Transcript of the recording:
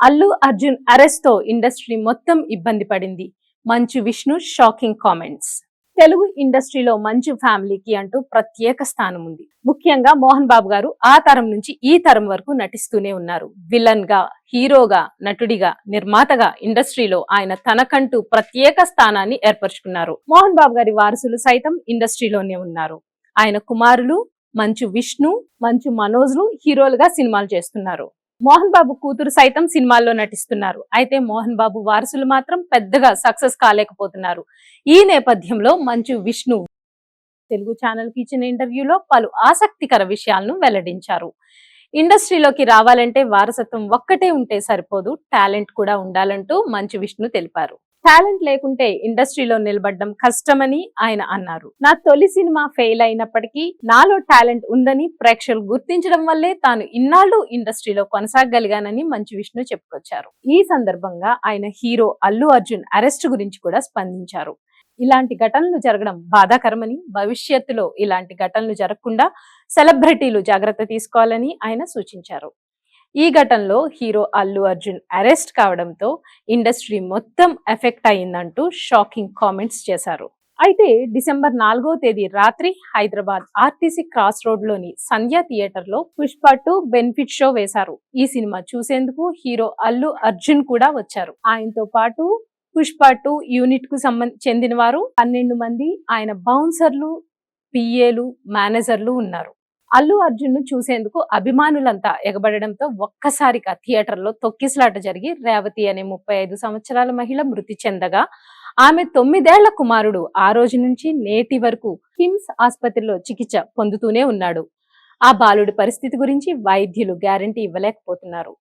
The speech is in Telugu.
అల్లు అర్జున్ అరెస్ట్ తో ఇండస్ట్రీ మొత్తం ఇబ్బంది పడింది. Manchu Vishnu shocking comments. తెలుగు ఇండస్ట్రీలో మంచు ఫ్యామిలీకి అంటూ ప్రత్యేక స్థానం ఉంది. ముఖ్యంగా మోహన్ బాబు గారు ఆ తరం నుంచి ఈ తరం వరకు నటిస్తూనే ఉన్నారు. విలన్ గా, హీరోగా, నటుడిగా, నిర్మాతగా ఇండస్ట్రీలో ఆయన తనకంటూ ప్రత్యేక స్థానాన్ని ఏర్పరచుకున్నారు. మోహన్ బాబు గారి వారసులు సైతం ఇండస్ట్రీలోనే ఉన్నారు. ఆయన కుమారులు మంచు విష్ణు, మంచు మనోజ్లు హీరోలుగా సినిమాలు చేస్తున్నారు. మోహన్ బాబు కూతురు సైతం సినిమాల్లో నటిస్తున్నారు. అయితే మోహన్ బాబు వారసులు మాత్రం పెద్దగా సక్సెస్ కాలేకపోతున్నారు. ఈ నేపథ్యంలో మంచు విష్ణు తెలుగు ఛానల్ కి ఇచ్చిన ఇంటర్వ్యూలో పలు ఆసక్తికర విషయాలను వెల్లడించారు. ఇండస్ట్రీలోకి రావాలంటే వారసత్వం ఒక్కటే ఉంటే సరిపోదు, టాలెంట్ కూడా ఉండాలంటూ మంచు విష్ణు తెలిపారు. టాలెంట్ లేకుంటే ఇండస్ట్రీలో నిలబడడం కష్టమని ఆయన అన్నారు. నా తొలి సినిమా ఫెయిల్ అయినప్పటికీ నాలో టాలెంట్ ఉందని ప్రేక్షకులు గుర్తించడం వల్లే తాను ఇన్నాళ్లు ఇండస్ట్రీలో కొనసాగలిగానని మంచు విష్ణు చెప్పుకొచ్చారు. ఈ సందర్భంగా ఆయన హీరో అల్లు అర్జున్ అరెస్ట్ గురించి కూడా స్పందించారు. ఇలాంటి ఘటనలు జరగడం బాధాకరమని, భవిష్యత్తులో ఇలాంటి ఘటనలు జరగకుండా సెలబ్రిటీలు జాగ్రత్త తీసుకోవాలని ఆయన సూచించారు. ఈ ఘటనలో హీరో అల్లు అర్జున్ అరెస్ట్ కావడంతో ఇండస్ట్రీ మొత్తం ఎఫెక్ట్ అయిందంటూ షాకింగ్ కామెంట్స్ చేశారు. అయితే డిసెంబర్ 4వ తేదీ రాత్రి హైదరాబాద్ ఆర్టీసీ క్రాస్ రోడ్ లోని సంధ్య థియేటర్ లో పుష్ప 2 బెనిఫిట్ షో వేశారు. ఈ సినిమా చూసేందుకు హీరో అల్లు అర్జున్ కూడా వచ్చారు. ఆయనతో పాటు పుష్ప 2 యూనిట్ కు చెందిన వారు 12 మంది ఆయన బౌన్సర్లు, పిఏలు, మేనేజర్లు ఉన్నారు. అల్లు అర్జున్ ను చూసేందుకు అభిమానులంతా ఎగబడడంతో ఒక్కసారిగా థియేటర్ లో తొక్కిసలాట జరిగి రేవతి అనే 35 సంవత్సరాల మహిళ మృతి చెందగా ఆమె 9 ఏళ్ల కుమారుడు ఆ రోజు నుంచి నేటి వరకు కిమ్స్ ఆసుపత్రిలో చికిత్స పొందుతూనే ఉన్నాడు. ఆ బాలుడి పరిస్థితి గురించి వైద్యులు గ్యారంటీ ఇవ్వలేకపోతున్నారు.